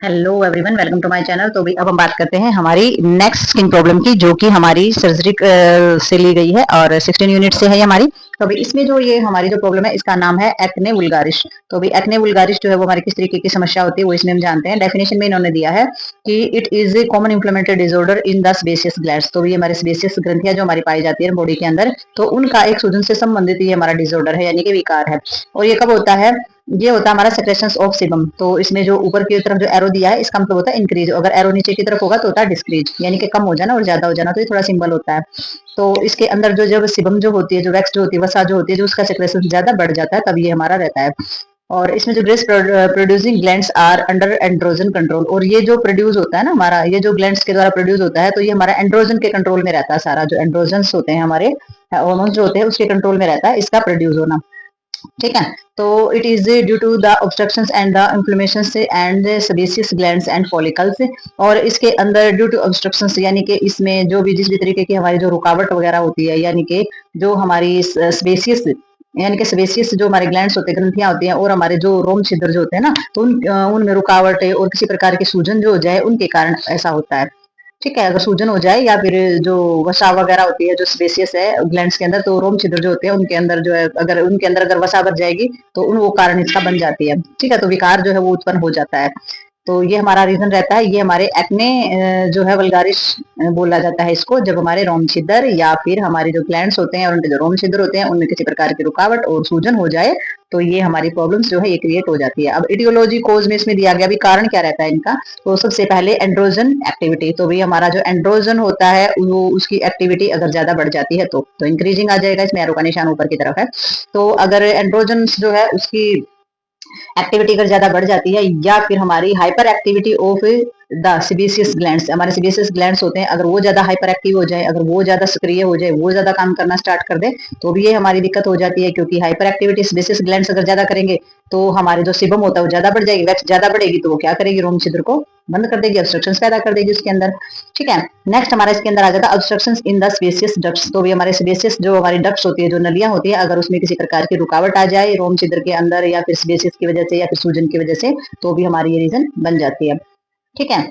Hello everyone, welcome to my channel. तो भी अब हम बात करते हैं हमारी नेक्स्ट स्किन प्रॉब्लम की, जो कि हमारी सर्जरी से ली गई है और 16 यूनिट से है ये हमारी। तो अभी इसमें जो ये हमारी जो प्रॉब्लम है, इसका नाम है एक्ने वुल्गारिस। तो अभी एक्ने वुल्गारिस जो है वो हमारी किस तरीके की समस्या होती है वो इसमें हम जानते हैं। डेफिनेशन में इन्होंने दिया है कि it is a common inflammatory disorder in the sebaceous glands. तो ये हमारे सेबेसियस ग्रंथियां जो हमारी पाई जाती है बॉडी के अंदर, तो उनका एक सूजन से संबंधित ये हमारा डिसऑर्डर है, यानी कि विकार है। और ये कब होता है? ये होता है हमारा सेक्रेशंस ऑफ सीबम। तो इसमें जो ऊपर की तरफ जो एरो दिया है, इसका मतलब होता है इंक्रीज। अगर एरो नीचे की तरफ होगा तो होता है डिस्क्रीज, यानी कि कम हो जाना और ज्यादा हो जाना। तो ये थोड़ा सिंबल होता है। तो इसके अंदर जो जब सीबम जो होती है, जो वैक्स जो होती है, वसा जो होती है, जो उसका सेक्रेशन ज्यादा बढ़ जाता है, तब ये हमारा रहता है। और इसमें जो grease producing glands are under androgen control. और ये जो प्रोड्यूस होता है ना हमारा, ये जो ग्लैंड्स के द्वारा प्रोड्यूस होता है, तो ये हमारा एंड्रोजन के कंट्रोल में रहता है। सारा जो एंड्रोजन्स होते हैं हमारे हार्मोन्स जो होते हैं, उसके कंट्रोल में रहता है इसका प्रोड्यूस होना। ठीक है। तो it is due to the obstructions and the inflammation and sebaceous glands and follicles. और इसके अंदर ड्यू टू ऑब्स्ट्रक्शंस, यानी कि इसमें जो भी जिस भी तरीके की हमारी जो रुकावट वगैरह होती है, यानी कि जो हमारी सेबेसियस, यानी कि सेबेसियस जो हमारे ग्लैंड्स होते हैं, ग्रंथियां होती हैं, और हमारे जो रोम छिद्र जो होते हैं ना, तो उनमें रुकावट और किसी प्रकार की सूजन जो हो जाए, उनके कारण ऐसा होता है। ठीक है। अगर सूजन हो जाए या फिर जो वसा वगैरह होती है, जो स्पेसियस है ग्लैंड्स के अंदर, तो रोम छिद्र जो होते हैं उनके अंदर जो है, अगर उनके अंदर अगर वसा भर जाएगी तो उन वो कारण इसका बन जाती है। ठीक है। तो विकार जो है वो उत्पन्न हो जाता है। तो ये हमारा रीजन रहता है। ये हमारे एक्ने जो है वल्गारिस बोला जाता है इसको, जब हमारे रोम छिद्र या फिर हमारे जो ग्लैंड्स होते हैं और उनके जो रोम छिद्र होते हैं, उनमें किसी प्रकार की रुकावट और सूजन हो जाए, तो ये हमारी प्रॉब्लम्स जो है ये क्रिएट हो जाती है। अब इटियोलॉजी कोज में इसमें दिया गया भी कारण क्या रहता है इनका। तो सबसे पहले एंड्रोजन एक्टिविटी। तो भाई हमारा जो एंड्रोजन होता है वो उसकी एक्टिविटी अगर ज्यादा बढ़ जाती है तो इंक्रीजिंग आ जाएगा। इसमें एरो का निशान ऊपर की तरफ है। तो अगर एंड्रोजन जो है उसकी एक्टिविटी अगर ज्यादा बढ़ जाती है, या फिर हमारी hyper activity of the sebaceous glands, हमारे सिबेसियस ग्लैंड्स होते हैं, अगर वो ज्यादा हाइपर एक्टिव हो जाए, अगर वो ज्यादा सक्रिय हो जाए, वो ज्यादा काम करना स्टार्ट कर दे, तो भी ये हमारी दिक्कत हो जाती है। क्योंकि हाइपर एक्टिविटी सिबेसियस ग्लैंड्स अगर ज्यादा करेंगे तो हमारे जो सिबम होता है वो ज्यादा बढ़ जाएगी, वैक्स ज्यादा बढ़ेगी, तो वो क्या करेगी, रोम छिद्र को बंद कर देगी, ऑब्स्ट्रक्शंस पैदा कर देगी उसके अंदर। ठीक है। नेक्स्ट हमारा इसके अंदर आ जाता है obstructions in the spacious ducts. तो भी हमारे स्पेसियस जो हमारी डक्ट्स होती है, जो नलियां होती है, अगर उसमें किसी प्रकार की रुकावट आ जाए रोम छिद्र के अंदर, या फिर स्पेसियस की वजह से, या फिर सूजन की वजह से, तो भी हमारी ये रीजन बन जाती है। ठीक है।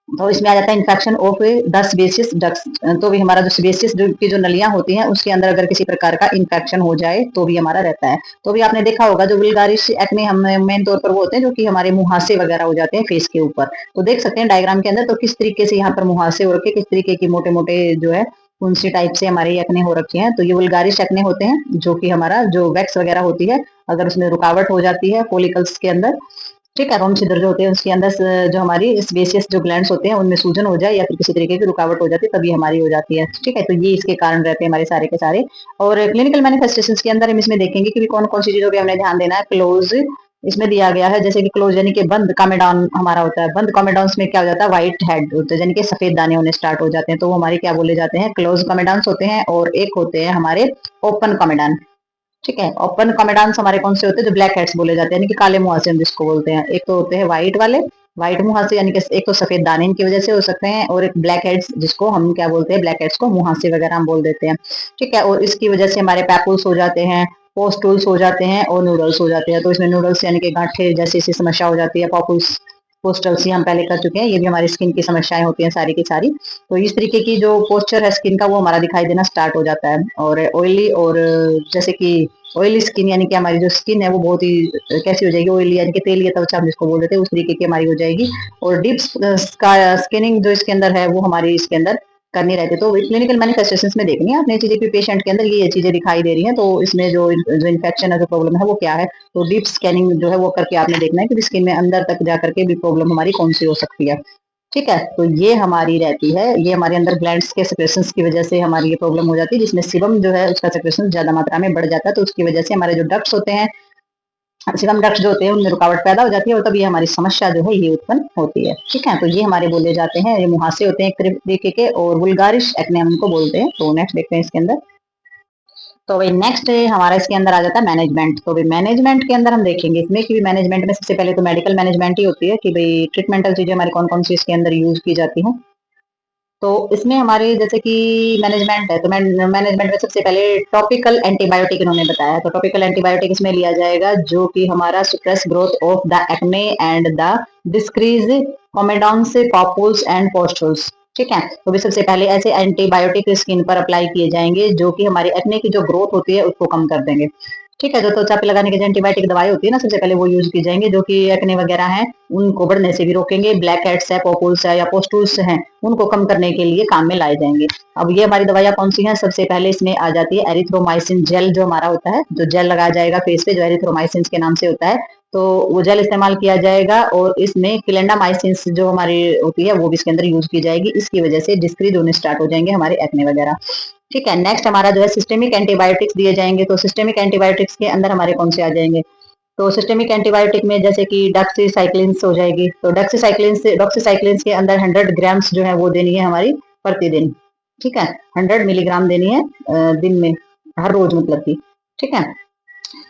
तो इसमें आ जाता है infection of the sebaceous ducts. तो भी हमारा जो सेबेसियस की जो नलियां होती हैं उसके अंदर अगर किसी प्रकार का इन्फेक्शन हो जाए तो भी हमारा रहता है। तो भी आपने देखा होगा जो वुल्गारिस एक्ने हम मेन तौर पर वो होते हैं जो कि हमारे मुहासे वगैरह हो जाते हैं फेस के ऊपर। तो देख सकते हैं डायग्राम के अंदर, तो किस तरीके से यहाँ पर मुहासे हो रखे, किस तरीके की मोटे मोटे जो है उनसी टाइप से हमारे एक्ने हो रखे हैं। तो ये वुल्गारिस एक्ने होते हैं, जो कि हमारा जो वैक्स वगैरह होती है, अगर उसमें रुकावट हो जाती है फोलिकल्स के अंदर, ठीक है, रोम छिद्र जो होते हैं उसके अंदर जो हमारी स्पेसियस जो ग्लैंड्स होते हैं उनमें सूजन हो जाए, या फिर किसी तरीके की रुकावट हो जाती है, तभी हमारी हो जाती है। ठीक है। तो ये इसके कारण रहते हैं हमारे सारे के सारे। और क्लिनिकल मैनिफेस्टेशंस के अंदर हम इसमें देखेंगे कि कौन कौन सी चीजों पे हमने ध्यान देना है। क्लोज इसमें दिया गया है, जैसे कि क्लोज यानी कि बंद कॉमेडॉन हमारा होता है। बंद कॉमेडॉन्स में क्या हो जाता है, व्हाइट हेड होते हैं, यानी कि सफेद दाने होने स्टार्ट हो जाते हैं, तो वो हमारे क्या बोले जाते हैं, क्लोज कॉमेडॉन्स होते हैं। और एक होते हैं हमारे ओपन कॉमेडॉन। ठीक है। ओपन कॉमेडांस हमारे कौन से होते हैं, जो ब्लैक हेड्स बोले जाते हैं, यानी कि काले मुहासे हम जिसको बोलते हैं। एक तो होते हैं व्हाइट वाले, व्हाइट मुहासे, यानी कि एक तो सफेद दाने इनकी वजह से हो सकते हैं, और एक ब्लैक हेड्स जिसको हम क्या बोलते हैं, ब्लैक हेड्स को मुहासे वगैरह हम बोल देते हैं। ठीक है। और इसकी वजह से हमारे पैपुल्स हो जाते हैं, पोस्टूल्स हो जाते हैं, और नूडल्स हो जाते हैं। तो इसमें नूडल्स यानी कि गांठे जैसी सी समस्या हो जाती है। पॉपुल्स पोस्टल्स हम पहले कर चुके हैं, ये भी हमारी स्किन की समस्याएं होती हैं सारी की सारी। तो इस तरीके की जो पोस्चर है स्किन का, वो हमारा दिखाई देना स्टार्ट हो जाता है। और ऑयली, और जैसे कि ऑयली स्किन, यानी कि हमारी जो स्किन है वो बहुत ही कैसी हो जाएगी, ऑयली, यानी कि तेलीय त्वचा हम जिसको बोल देते हैं, उस तरीके की हमारी हो जाएगी। और डीप स्किनिंग जो इसके अंदर है वो हमारी इसके अंदर करनी रहती है। तो क्लिनिकल मैनिफेस्टेशंस में देखनी है आपने चीजें कि पेशेंट के अंदर ये चीजें दिखाई दे रही हैं, तो इसमें जो जो इन्फेक्शन है, जो प्रॉब्लम है वो क्या है। तो डीप स्कैनिंग जो है वो करके आपने देखना है कि स्किन में अंदर तक जा करके भी प्रॉब्लम हमारी कौन सी हो सकती है। ठीक है। तो ये हमारी रहती है, ये हमारे अंदर ग्लैंड्स के सेक्रेशंस की वजह से हमारी ये प्रॉब्लम हो जाती है, जिसमें सीबम जो है उसका सेक्रेशन ज्यादा मात्रा में बढ़ जाता है। तो उसकी वजह से हमारे जो डक्ट्स होते हैं, सीबम डक्ट्स जो होते हैं, उनमें रुकावट पैदा हो जाती है, और तब ये हमारी समस्या जो है ये उत्पन्न होती है। ठीक है। तो ये हमारे बोले जाते हैं, ये मुहासे होते हैं एक तरीके के, और वुल्गारिस एक्ने हम उनको बोलते हैं। तो नेक्स्ट देखते हैं इसके अंदर। तो भाई नेक्स्ट हमारा इसके अंदर आ जाता है मैनेजमेंट। तो भाई मैनेजमेंट के अंदर हम देखेंगे इसमें कि मैनेजमेंट में सबसे पहले तो मेडिकल मैनेजमेंट ही होती है, कि भाई ट्रीटमेंटल चीजें हमारी कौन कौन सी इसके अंदर यूज की जाती हैं। तो इसमें हमारे जैसे कि मैनेजमेंट है, तो मैनेजमेंट में सबसे पहले टॉपिकल एंटीबायोटिक इन्होंने बताया। तो टॉपिकल एंटीबायोटिक इसमें लिया जाएगा जो कि हमारा suppress growth of the acne and the decrease comedones papules and pustules. ठीक है, तो भी सबसे पहले ऐसे एंटीबायोटिक स्किन पर अप्लाई किए जाएंगे जो कि हमारी एक्ने की जो ग्रोथ होती है उसको कम कर देंगे। ठीक है, जो त्वचा पे लगाने की जो एंटीबायोटिक दवाई होती है ना, सबसे पहले वो यूज की जाएंगे जो कि एक्ने वगैरह हैं उनको बढ़ने से भी रोकेंगे, ब्लैक हेड्स है, पॉपुल्स है या पोस्टुल्स हैं उनको कम करने के लिए काम में लाए जाएंगे। अब ये हमारी दवाइयाँ कौन सी हैं? सबसे पहले इसमें आ जाती है एरिथ्रोमाइसिन जेल, जो हमारा होता है, जो जेल लगाया जाएगा फेस पे, जो एरिथ्रोमाइसिन के नाम से होता है, तो वो जेल इस्तेमाल किया जाएगा। और इसमें क्लेंडामाइसिन जो हमारी होती है वो भी इसके अंदर यूज की जाएगी। इसकी वजह से डिस्क्रीज होने स्टार्ट हो जाएंगे हमारे एक्ने वगैरह। ठीक है, नेक्स्ट हमारा जो है सिस्टेमिक एंटीबायोटिक्स दिए जाएंगे। तो सिस्टेमिक एंटीबायोटिक्स के अंदर हमारे कौन से आ जाएंगे? तो सिस्टेमिक एंटीबायोटिक में जैसे कि डॉक्सीसाइक्लिन्स हो जाएगी। तो डॉक्सीसाइक्लिन्स के अंदर 100 ग्राम्स जो है वो देनी है हमारी प्रतिदिन। ठीक है, 100 मिलीग्राम देनी है दिन में, हर रोज मतलब की। ठीक है,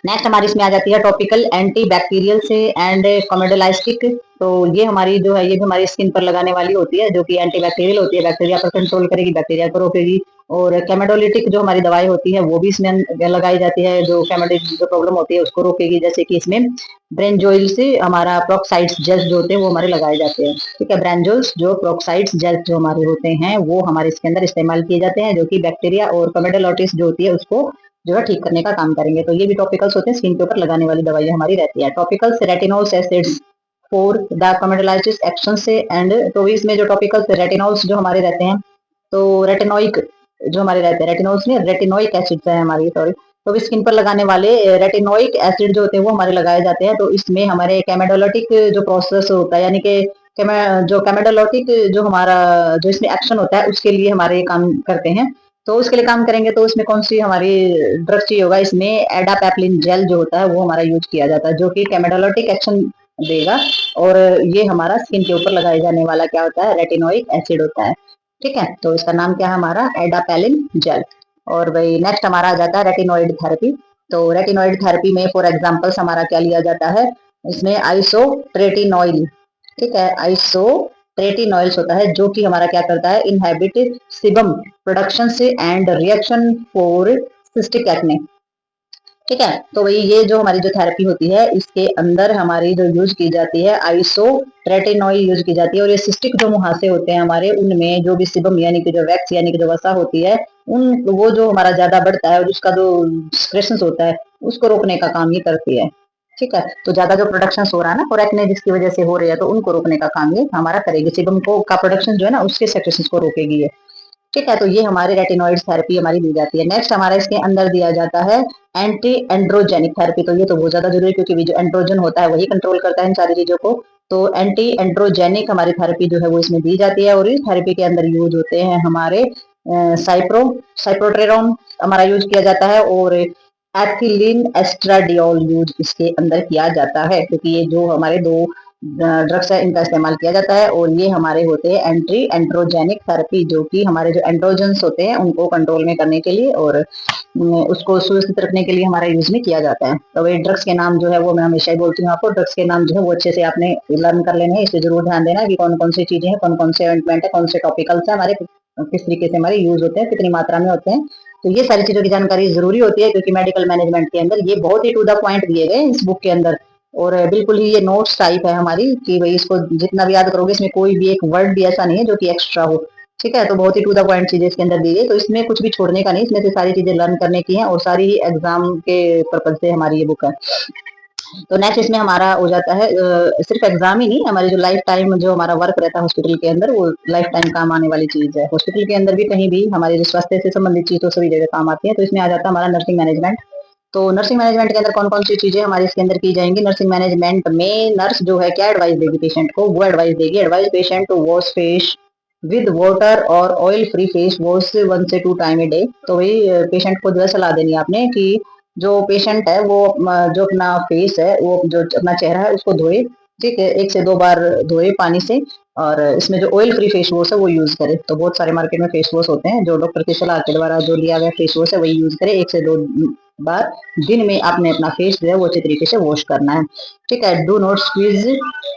नेक्स्ट हमारी इसमें आ जाती है टॉपिकल एंटी बैक्टीरियल से एंड कॉमेडोलाइस्टिक। तो ये हमारी जो है ये भी हमारी स्किन पर लगाने वाली होती है जो कि एंटी बैक्टीरियल होती है, बैक्टीरिया पर कंट्रोल करेगी, बैक्टीरिया को रोकेगी। और कैमेडोलिटिक जो हमारी दवाई होती है वो भी इसमें लगाई जाती है, जो कैमेडोलिटिक जो प्रॉब्लम होती है उसको रोकेगी। जैसे कि इसमें ब्रेंजोइल से हमारा प्रोक्साइड्स जेल जो होते हैं वो हमारे लगाए जाते हैं। ठीक है, ब्रेंजोल्स जो प्रोक्साइड्स जेल जो हमारे होते हैं वो हमारे इसके अंदर इस्तेमाल किए जाते हैं, जो कि बैक्टीरिया और कमेडोलोटिस जो होती है उसको जो है ठीक करने का काम करेंगे। तो ये भी टॉपिकल्स होते हैं, स्किन के ऊपर लगाने वाली दवाई हमारी रहती है। Topicals retinols acids for the comedolytic action से एंड, तो इसमें जो टॉपिकल्स रेटिनोल्स जो हमारे रहते हैं, तो रेटिनोइक जो हमारे रहते हैं, रेटिनोल्स नहीं रेटिनोइक एसिड्स है हमारी, सॉरी। तो स्किन पर लगाने वाले रेटिनोइक एसिड जो होते हैं वो हमारे लगाए जाते हैं। तो इसमें हमारे कैमेडोलिटिक जो प्रोसेस होता है, यानी कि जो कैमेडोलिटिक जो हमारा जो इसमें एक्शन होता है उसके लिए हमारे ये काम करते हैं। तो उसके लिए काम करेंगे तो उसमें कौन सी हमारी ड्रग चाहिए होगा? इसमें एडापैप्लिन जेल जो होता है वो हमारा यूज किया जाता है, जो कि कैमेडोलिटिक एक्शन देगा। और ये हमारा स्किन के ऊपर लगाए जाने वाला क्या होता है? रेटिनोइक एसिड होता है। ठीक है, तो इसका नाम क्या है? हमारा एडापैलिन जेल। और भाई नेक्स्ट हमारा आ जाता है रेटिनोइड थेरेपी। तो रेटिनोइड थेरेपी में फॉर एग्जांपल्स हमारा क्या लिया जाता है? इसमें आइसोट्रेटिनोइल। ठीक है, आइसोट्रेटिनोइल्स होता है जो कि हमारा क्या करता है? इनहेबिट सिबम प्रोडक्शन से and reaction for cystic acne. ठीक है, तो वही ये जो हमारी जो थेरेपी होती है इसके अंदर हमारी जो यूज की जाती है आइसोट्रेटिनोइल यूज की जाती है। और ये सिस्टिक जो मुहासे होते हैं हमारे, उनमें जो भी सिबम यानी कि जो वैक्स यानी कि जो वसा होती है, उन वो जो हमारा ज्यादा बढ़ता है और उसका जो एक्सप्रेशन होता है उसको रोकने का काम ये करती है। ठीक है, तो ज्यादा जो प्रोडक्शन हो रहा है ना और एक्ने जिसकी वजह से हो रही है, तो उनको रोकने का काम ये हमारा करेगी। सिबम को का प्रोडक्शन जो है ना उसके सेक्रेशन को रोकेगी ये। ठीक है, तो ये हमारे रेटिनोइड थेरेपी हमारी दी जाती है। नेक्स्ट हमारा इसके अंदर दिया जाता है एंटी एंड्रोजेनिक थेरेपी। तो ये तो बहुत ज्यादा जरूरी है क्योंकि जो एंड्रोजन होता है वही कंट्रोल करता है इन सारी चीजों को। तो एंटी एंड्रोजेनिक हमारी थेरेपी जो है वो इसमें दी जाती है। और इस थेरेपी के अंदर यूज होते हैं हमारे साइप्रोट्रेरॉन हमारा यूज किया जाता है, और एथिलीन एस्ट्राडियोल यूज इसके अंदर किया जाता है, क्योंकि ये जो हमारे दो ड्रग्स है इनका इस्तेमाल किया जाता है। और ये हमारे होते हैं एंटी एंड्रोजेनिक थेरेपी, जो कि हमारे जो एंड्रोजन्स होते हैं उनको कंट्रोल में करने के लिए और उसको सुरक्षित रखने के लिए हमारा यूज में किया जाता है। तो ये ड्रग्स के नाम जो है वो मैं हमेशा ही बोलती हूँ आपको, ड्रग्स के नाम जो है वो अच्छे से आपने लर्न कर लेने हैं। इस पर जरूर ध्यान देना कि कौन कौन सी चीजें हैं, कौन कौन से ऑइंटमेंट है, कौन से टॉपिकल्स है हमारे, किस तरीके से हमारे यूज होते हैं, कितनी मात्रा में होते हैं। तो ये सारी चीजों की जानकारी जरूरी होती है क्योंकि मेडिकल मैनेजमेंट के अंदर ये बहुत ही टू द पॉइंट दिए गए इस बुक के अंदर। और बिल्कुल ही ये नोट्स टाइप है हमारी कि भाई इसको जितना भी याद करोगे इसमें कोई भी एक वर्ड भी ऐसा नहीं है जो कि एक्स्ट्रा हो। ठीक है, तो बहुत ही टू द पॉइंट चीजें इसके अंदर दी गई, तो इसमें कुछ भी छोड़ने का नहीं, इसमें से सारी चीजें लर्न करने की हैं और सारी ही एग्जाम के पर्पज से हमारी ये बुक है। तो नेक्स्ट इसमें हमारा हो जाता है सिर्फ एग्जाम ही नहीं, हमारी जो लाइफ टाइम जो हमारा वर्क रहता है हॉस्पिटल के अंदर वो लाइफ टाइम काम आने वाली चीज है। हॉस्पिटल के अंदर भी कहीं भी हमारे जो स्वास्थ्य से संबंधित चीज तो सभी जगह काम आती है। तो इसमें आ जाता है हमारा नर्सिंग मैनेजमेंट। तो नर्सिंग मैनेजमेंट के अंदर कौन कौन सी चीजें हमारे इसके अंदर की जाएंगी? नर्सिंग मैनेजमेंट में नर्स जो है क्या एडवाइस देगी पेशेंट को? वो एडवाइस देगी, advice patient to wash face with water और ऑयल फ्री फेस वॉश 1 से 2 टाइम ए डे। तो वही पेशेंट को जो है सलाह देनी है आपने कि जो पेशेंट है वो जो अपना फेस है वो जो अपना चेहरा है उसको धोए। ठीक है, 1 से 2 बार धोए पानी से, और इसमें जो ऑयल फ्री फेस वॉश है वो यूज करे। तो बहुत सारे मार्केट में फेस वॉश होते हैं, जो डॉक्टर की सलाह के द्वारा जो लिया गया फेस वॉश है वही यूज करे 1 से 2 बार दिन में आपने अपना फेस जो है वो अच्छे तरीके से वॉश करना है। ठीक है, do not squeeze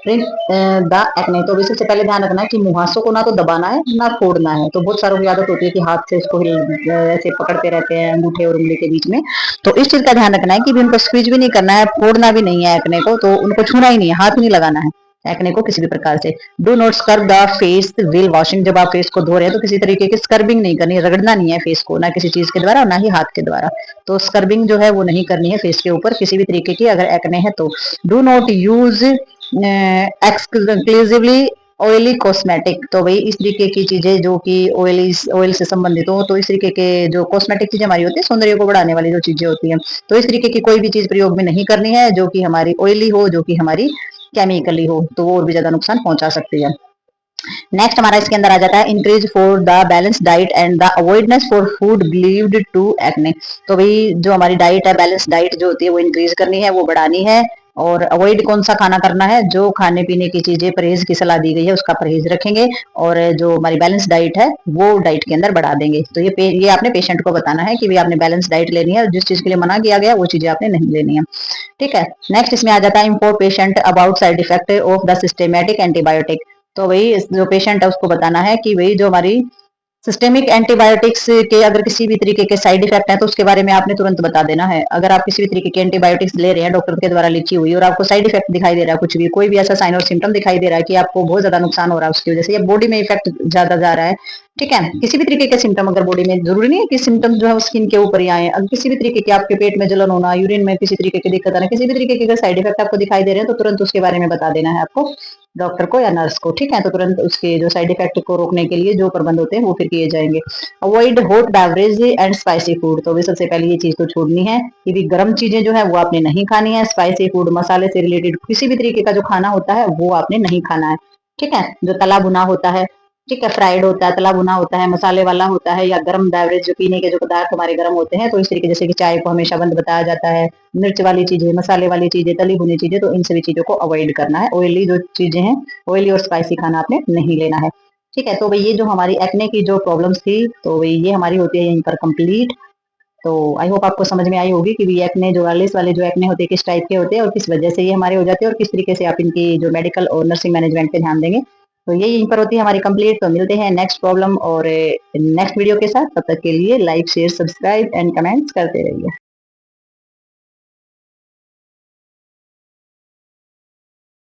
the acne. तो सबसे पहले ध्यान रखना है कि मुहासों को ना तो दबाना है ना फोड़ना है। तो बहुत सारों की आदत होती है कि हाथ से इसको ऐसे पकड़ते रहते हैं अंगूठे और उंगली के बीच में। तो इस चीज का ध्यान रखना है कि भी उनको स्क्वीज भी नहीं करना है, फोड़ना भी नहीं है एक्ने को, तो उनको छूना ही नहीं है, हाथ ही नहीं लगाना है एक्ने को किसी भी प्रकार से। Do not scrub the face wheel washing. जब आप फेस को धो रहे हैं तो किसी तरीके की स्क्रबिंग नहीं करनी, रगड़ना नहीं है फेस को, ना किसी चीज के द्वारा और ना ही हाथ के द्वारा। तो स्क्रबिंग जो है वो नहीं करनी है फेस के ऊपर किसी भी तरीके की अगर एक्ने है तो। Do not use exclusively oily cosmetic. तो भाई इस तरीके की चीजें जो कि ऑयल से संबंधित हो, तो इस तरीके के जो कॉस्मेटिक चीजें हमारी होती है, सौंदर्य को बढ़ाने वाली जो चीजें होती हैं, तो इस तरीके की कोई भी चीज प्रयोग में नहीं करनी है जो कि हमारी ऑयली हो, जो कि हमारी केमिकली हो, तो वो और भी ज्यादा नुकसान पहुंचा सकती है। नेक्स्ट हमारा इसके अंदर आ जाता है increase for the balance diet and the avoidance for food believed to acne. तो भाई जो हमारी डाइट है, बैलेंस डाइट जो होती है वो इंक्रीज करनी है, वो बढ़ानी है। और अवॉइड कौन सा खाना करना है, जो खाने पीने की चीजें परहेज की सलाह दी गई है उसका परहेज रखेंगे, और जो हमारी बैलेंस डाइट है वो डाइट के अंदर बढ़ा देंगे। तो ये आपने पेशेंट को बताना है कि भाई आपने बैलेंस डाइट लेनी है, जिस चीज के लिए मना किया गया वो चीजें आपने नहीं लेनी है। ठीक है, नेक्स्ट इसमें आ जाता है inform patient about side effect of the systematic antibiotic. तो वही जो पेशेंट है उसको बताना है कि वही जो हमारी सिस्टेमिक एंटीबायोटिक्स के अगर किसी भी तरीके के साइड इफेक्ट है तो उसके बारे में आपने तुरंत बता देना है। अगर आप किसी भी तरीके की एंटीबायोटिक्स ले रहे हैं डॉक्टर के द्वारा लिखी हुई और आपको साइड इफेक्ट दिखाई दे रहा है, कुछ भी कोई भी ऐसा साइन और सिम्टम दिखाई दे रहा है कि आपको बहुत ज्यादा नुकसान हो रहा है उसकी वजह से, या बॉडी में इफेक्ट ज्यादा जा रहा है, ठीक है, किसी भी तरीके के सिम्टम अगर बॉडी में, जरूरी नहीं है कि सिम्टम जो है स्किन के ऊपर ही आए, अगर किसी भी तरीके के आपके पेट में जलन होना, यूरिन में किसी तरीके की दिक्कत आना, किसी भी तरीके के साइड इफेक्ट आपको दिखाई दे रहे हैं तो तुरंत उसके बारे में बता देना है आपको डॉक्टर को या नर्स को। ठीक है, तो तुरंत उसके जो साइड इफेक्ट को रोकने के लिए जो प्रबंध होते हैं वो फिर किए जाएंगे। Avoid hot beverage and spicy food. तो भी सबसे पहले ये चीज तो छोड़नी है कि भी गर्म चीजें जो है वो आपने नहीं खानी है। स्पाइसी फूड, मसाले से रिलेटेड किसी भी तरीके का जो खाना होता है वो आपने नहीं खाना है। ठीक है, जो तला भुना होता है, ठीक है, फ्राइड होता है, तला भुना होता है, मसाले वाला होता है, या गर्म बेवरेज जो पीने के जो पदार्थ हमारे गर्म होते हैं, तो इस तरीके जैसे कि चाय को हमेशा बंद बताया जाता है, मिर्च वाली चीजें, मसाले वाली चीजें, तली भुनी चीजें, तो इन सभी चीजों को अवॉइड करना है। ऑयली जो चीजें हैं, ऑयली और स्पाइसी खाना आपने नहीं लेना है। ठीक है, तो भाई ये जो हमारी एक्ने की जो प्रॉब्लम्स थी तो भाई ये हमारी होती है यहीं पर कंप्लीट। तो आई होप आपको समझ में आई होगी कि भी एक्ने जो वाले जो एक्ने होते हैं किस टाइप के होते हैं और किस वजह से ये हमारे हो जाते हैं, और किस तरीके से आप इनकी जो मेडिकल और नर्सिंग मैनेजमेंट पे ध्यान देंगे। तो ये यहीं पर होती है हमारी कंप्लीट। तो मिलते हैं नेक्स्ट प्रॉब्लम और नेक्स्ट वीडियो के साथ। तब तक के लिए like share subscribe and comments करते रहिए।